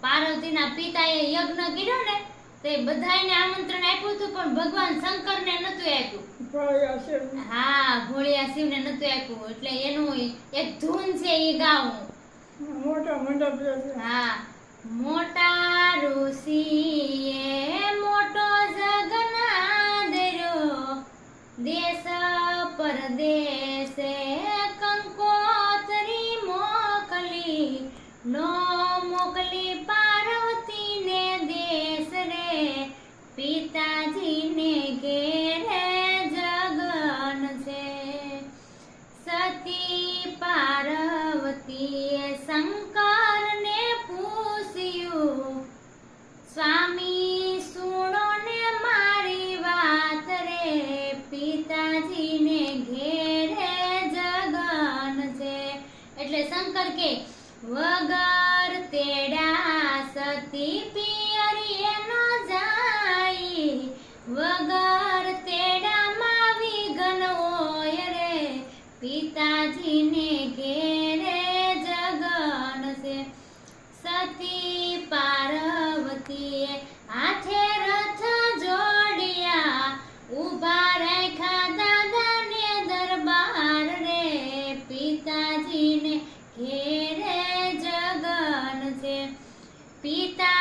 પાર્વતીના પિતાએ યજ્ઞ કર્યો ને તે બધાયને આમંત્રણ આપ્યું હતું પણ ભગવાન શંકરને નતું આપ્યું. હા, ભોળિયા શિવને નતું આપ્યું. એટલે એનું એક ધૂન છે એ ગાવું. મોટા મંડપ. હા, મોટા ઋષિએ મોટો જગન્નાથ દેશ પરદેશે કંકોત્રી મોકલી નો મોકલી પાર્વતીને દેશ રે પિતાજીને ઘેરે જગન છે. સતી પાર્વતીએ શંકરને પૂછ્યું સ્વામી સુણો ને મારી વાત રે પિતાજીને ઘેરે જગન છે. એટલે શંકર કે વગર તેડા સતી પિયરીએ ન જાય વગર તેડામાં વિઘ્ન હોય રે પિતાજીને ઘેરે જગન છે. સતી પાર્વતીએ હાથે રથ જોડ્યા ઊભા રાખ્યા દાદાને દરબાર રે પિતાજીને ઘેરે જગન છે. પિતા